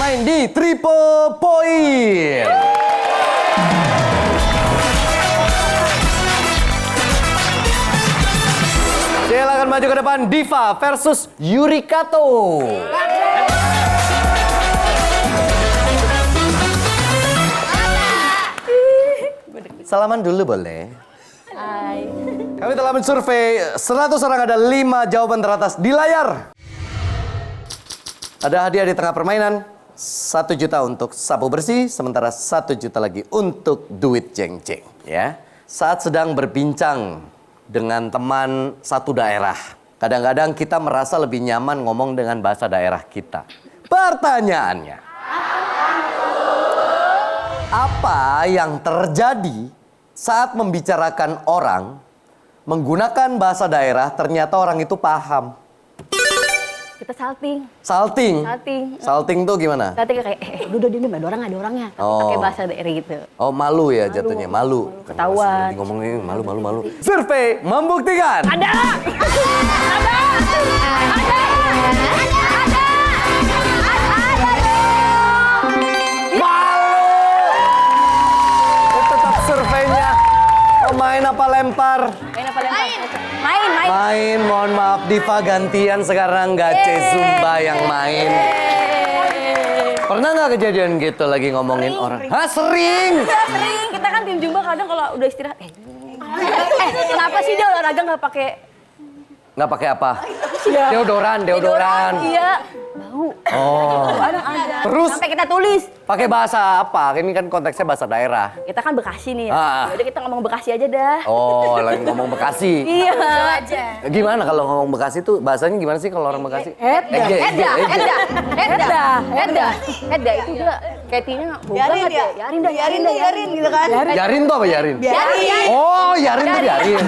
bermain di Triple Point. Silakan maju ke depan, Diva versus Yurikato. Salaman dulu boleh? Hai. Kami telah mensurvei 100 orang, ada 5 jawaban teratas di layar. Ada hadiah di tengah permainan, 1 juta untuk sapu bersih, sementara 1 juta lagi untuk duit jeng-jeng. Ya. Saat sedang berbincang dengan teman satu daerah, kadang-kadang kita merasa lebih nyaman ngomong dengan bahasa daerah kita. Pertanyaannya, apa yang terjadi saat membicarakan orang menggunakan bahasa daerah ternyata orang itu paham? Kita salting. Salting? Salting. Salting tuh gimana? Salting kayak, udah ini ada orangnya. Pakai bahasa daerah gitu. Oh, malu ya jatuhnya, malu. Ketahuan. Ngomongnya malu. Survei membuktikan. Ada! Malu! Tetap surveinya. Oh, main apa lempar? Main, mohon maaf. Diva gantian sekarang, Gace Zumba yang main. Pernah nggak kejadian gitu lagi ngomongin orang? Hah, sering? Iya, sering. Kita kan tim Jumba kadang kalau udah istirahat. Kenapa sih dia olahraga nggak pakai? Nggak pakai apa? Deodoran. Iya. Bau. Oh. Ada. Terus? Sampai kita tulis. Pakai bahasa apa? Ini kan konteksnya bahasa daerah. Kita kan Bekasi nih ya. Ah. Jadi kita ngomong Bekasi aja dah. Oh, lagi ngomong Bekasi. Iya. aja. Gimana kalau ngomong Bekasi tuh bahasanya gimana sih kalau orang Bekasi? Edda itu dia Ketinya Yarin ya? Yarin gitu kan? Yarin tuh apa Yarin? Yarin. Oh, Yarin tuh Yarin.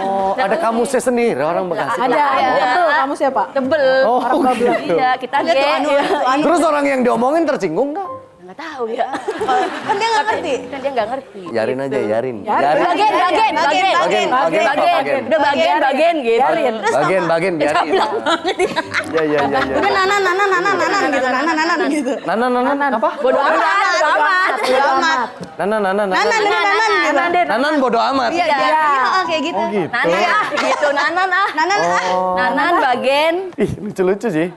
Oh, ada kamusnya sendiri orang Bekasi. Ada. Tebel kamu siapa? Tebel. Oh, gitu. Iya, kita geng. Terus orang yang diomongin tersinggung nggak? Nggak tahu ya. Kan dia nggak ngerti. Kan dia nggak ngerti. Yarin aja, Yarin. Bagen gitu. Bagen, biarin. Ya. Udah nanan gitu. Nanan apa? Bodoh amat. Nanan bodo amat. Iya, kayak gitu. Nanan bagen. Ih, lucu-lucu sih.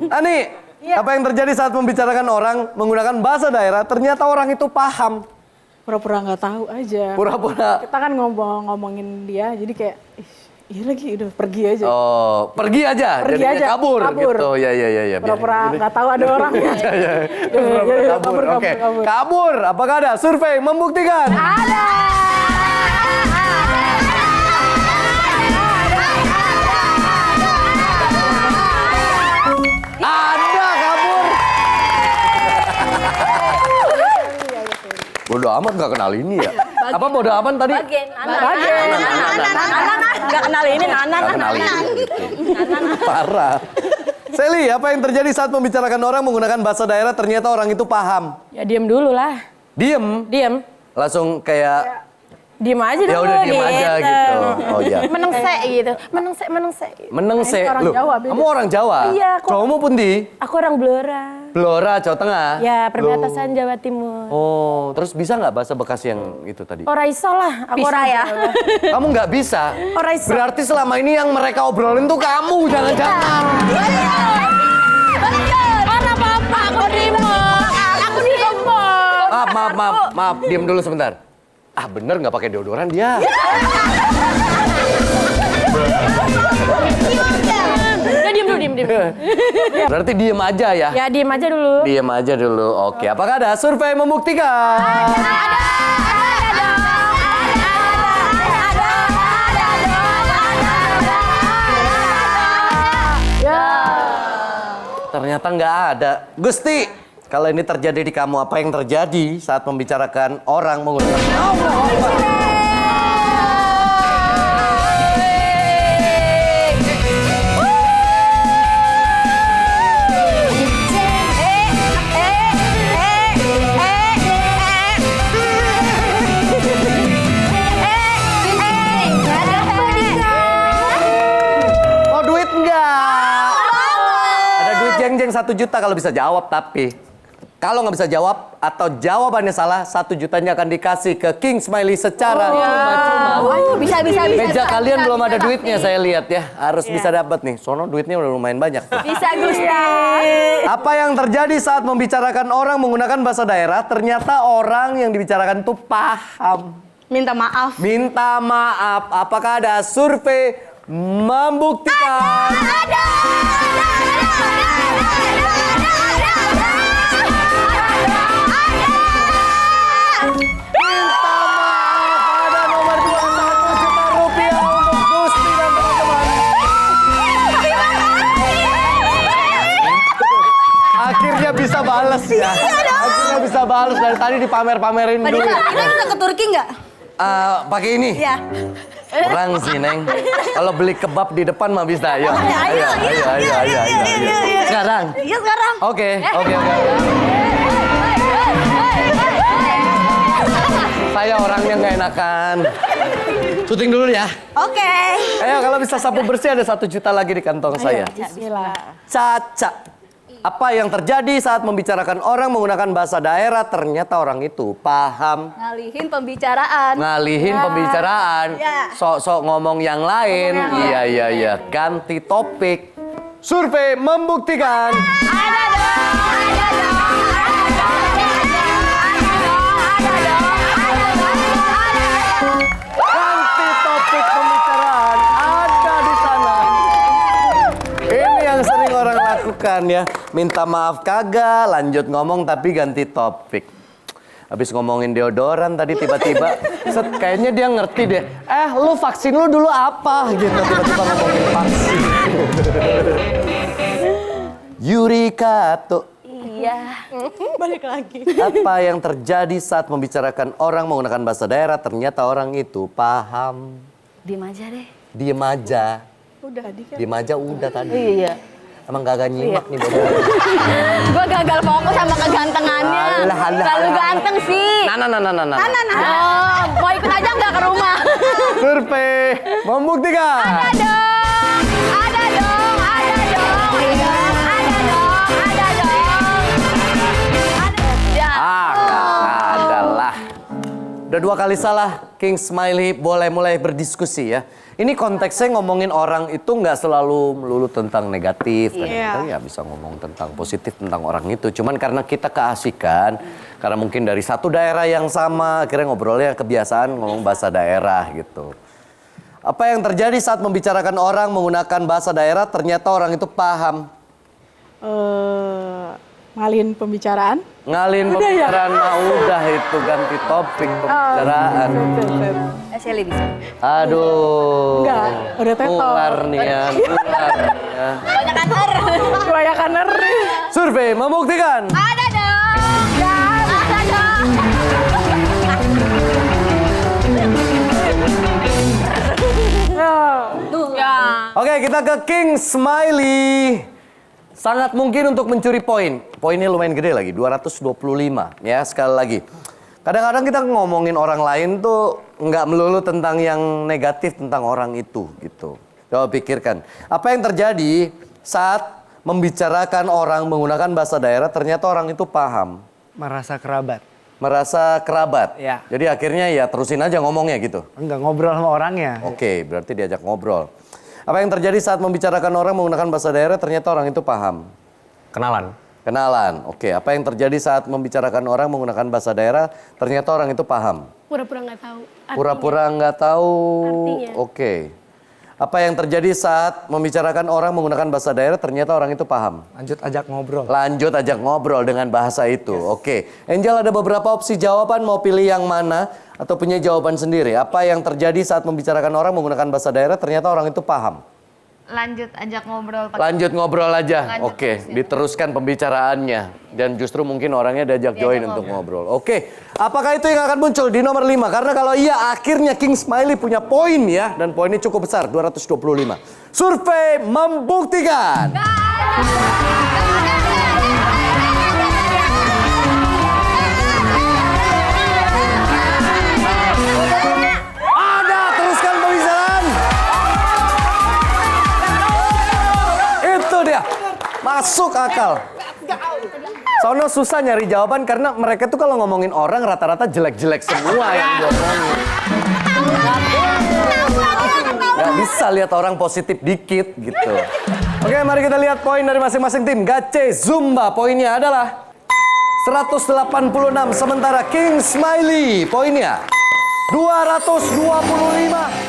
Ani, apa yang terjadi saat membicarakan orang menggunakan bahasa daerah, ternyata orang itu paham. Pura-pura nggak tahu aja. Pura-pura. Kita kan ngomongin dia, jadi kayak, iya lagi, udah pergi aja. Oh, pergi aja. Pergi jadinya aja, kabur. Gitu. Ya. Pura-pura nggak tahu ada orangnya. Iya. Kabur. Oke. Kabur. Apakah ada survei membuktikan? Ada. Ada kabur. Bodoh amat nggak kenal ini ya. Apa bodoh amat tadi? Bagen. Nggak kenal ini Nanan. Nggak kenal ini. Parah. Sally, apa yang terjadi saat membicarakan orang menggunakan bahasa daerah ternyata orang itu paham? Ya diem dulu lah. Diem? Langsung kayak Diem aja dulu. ya udah diem aja gitu. Oh iya. Menengse gitu. Menengse. Menengse. Orang Loh, Jawa, beda. kamu orang Jawa? Iya, kok. Cowokmu pun di? Aku orang Blora. Blora, Jawa Tengah? Ya, perbatasan Jawa Timur. Oh, terus bisa nggak bahasa Bekasi yang itu tadi? Ora iso lah. Aku Bisa orang ya. Jawa. Kamu nggak bisa? Ora iso. Berarti selama ini yang mereka obrolin tuh kamu, jangan-jangan. Mana bapak? Aku di Lombok. Maaf, diam dulu sebentar. Ah bener nggak pakai deodoran dia? Udah diem. Berarti diem aja ya? Ya diem aja dulu. Diem aja dulu. Oke, apakah ada survei membuktikan? Ternyata nggak ada. Gusti, kalau ini terjadi di kamu, apa yang terjadi saat membicarakan orang menggunakan Jeng-jeng 1 juta kalau bisa jawab tapi. Kalau nggak bisa jawab atau jawabannya salah, 1 jutanya akan dikasih ke King Smiley secara cuma-cuma. Bisa. Meja kalian belum ada duitnya saya lihat ya. Harus bisa dapat nih. Sono duitnya udah lumayan banyak. Bisa Gusti. Apa yang terjadi saat membicarakan orang menggunakan bahasa daerah, ternyata orang yang dibicarakan itu paham. Minta maaf. Minta maaf. Apakah ada survei membuktikan? Ada nomor 21 juta rupiah untuk Gusti dan teman-teman. Akhirnya bisa balas ya. Akhirnya bisa balas dari tadi dipamer-pamerin Mbak dulu. Dika, kita bisa ke Turki nggak? Pakai ini. Iya. Kurang sih, Neng. Kalau beli kebab di depan mah bisa. Ayo. Ayo. Sekarang. Iya sekarang. Oke. Saya orangnya nggak enakan. Syuting dulu ya. Oke. Ayo kalau bisa sapu bersih ada 1 juta lagi di kantong saya. Bismillah. Caca. Apa yang terjadi saat membicarakan orang menggunakan bahasa daerah ternyata orang itu paham. Ngalihin pembicaraan. Ngalihin pembicaraan. Ya. Sok-sok ngomong yang lain. Iya. Ganti topik. Survei membuktikan. Ganti topik pembicaraan ada di sana. Ini yang sering orang lakukan ya. Minta maaf kagak, lanjut ngomong tapi ganti topik. Habis ngomongin deodoran tadi tiba-tiba, kayaknya dia ngerti deh. Lu vaksin lu dulu apa? Gitu tiba-tiba ngomongin vaksin. Yurika tuh. Iya. Balik lagi. Apa yang terjadi saat membicarakan orang menggunakan bahasa daerah ternyata orang itu paham. Diem aja deh. Diem aja. Udah tadi kan. Diem aja udah tadi. Iya. Emang gak nyimak nih bodoh. Gue gagal fokus sama kegantengannya. Alah. Terlalu ganteng sih. Nah. Oh, mau ikut aja nggak ke rumah? Survei membuktikan. Ada dong. Ya. Nggak ada lah. Udah 2 kali salah, King Smiley boleh mulai berdiskusi ya. Ini konteksnya ngomongin orang itu nggak selalu melulu tentang negatif. Kadang-kadang ya bisa ngomong tentang positif tentang orang itu. Cuman karena kita keasikan, karena mungkin dari satu daerah yang sama, akhirnya ngobrolnya kebiasaan ngomong bahasa daerah gitu. Apa yang terjadi saat membicarakan orang menggunakan bahasa daerah ternyata orang itu paham. Ngalihin pembicaraan. Ngalihin pembicaraan mah udah itu ganti topik pembicaraan. Shelly bisa. Aduh. Enggak, udah tetot. Ular nih ya. Banyakan nih. Survei membuktikan. Ada dong. Ya. Oke, kita ke King Smiley. Sangat mungkin untuk mencuri poin. Poinnya lumayan gede lagi, 225 ya sekali lagi. Kadang-kadang kita ngomongin orang lain tuh nggak melulu tentang yang negatif tentang orang itu gitu. Coba pikirkan, apa yang terjadi saat membicarakan orang menggunakan bahasa daerah ternyata orang itu paham. Merasa kerabat. Merasa kerabat. Ya. Jadi akhirnya ya terusin aja ngomongnya gitu. Enggak ngobrol sama orangnya. Oke, berarti diajak ngobrol. Apa yang terjadi saat membicarakan orang menggunakan bahasa daerah ternyata orang itu paham. Kenalan. Kenalan. Oke, apa yang terjadi saat membicarakan orang menggunakan bahasa daerah ternyata orang itu paham. Pura-pura nggak tahu. Pura-pura nggak tahu. Artinya. Oke. Apa yang terjadi saat membicarakan orang menggunakan bahasa daerah ternyata orang itu paham. Lanjut ajak ngobrol. Lanjut ajak ngobrol dengan bahasa itu. Oke. Angel ada beberapa opsi jawaban, mau pilih yang mana atau punya jawaban sendiri. Apa yang terjadi saat membicarakan orang menggunakan bahasa daerah ternyata orang itu paham. Lanjut ajak ngobrol. Lanjut ngobrol aja. Lanjut Oke, diteruskan pembicaraannya. Dan justru mungkin orangnya diajak join untuk ngobrol. Oke, apakah itu yang akan muncul di nomor 5? Karena kalau iya akhirnya King Smiley punya poin ya. Dan poinnya cukup besar, 225. Survei membuktikan. Ada, teruskan pembicaraan. Itu dia. Masuk akal. Sono susah nyari jawaban karena mereka tuh kalau ngomongin orang rata-rata jelek-jelek semua yang diomongin. Gak bisa lihat orang positif dikit gitu. Oke, mari kita lihat poin dari masing-masing tim. Gace Zumba poinnya adalah 186, sementara King Smiley poinnya 225.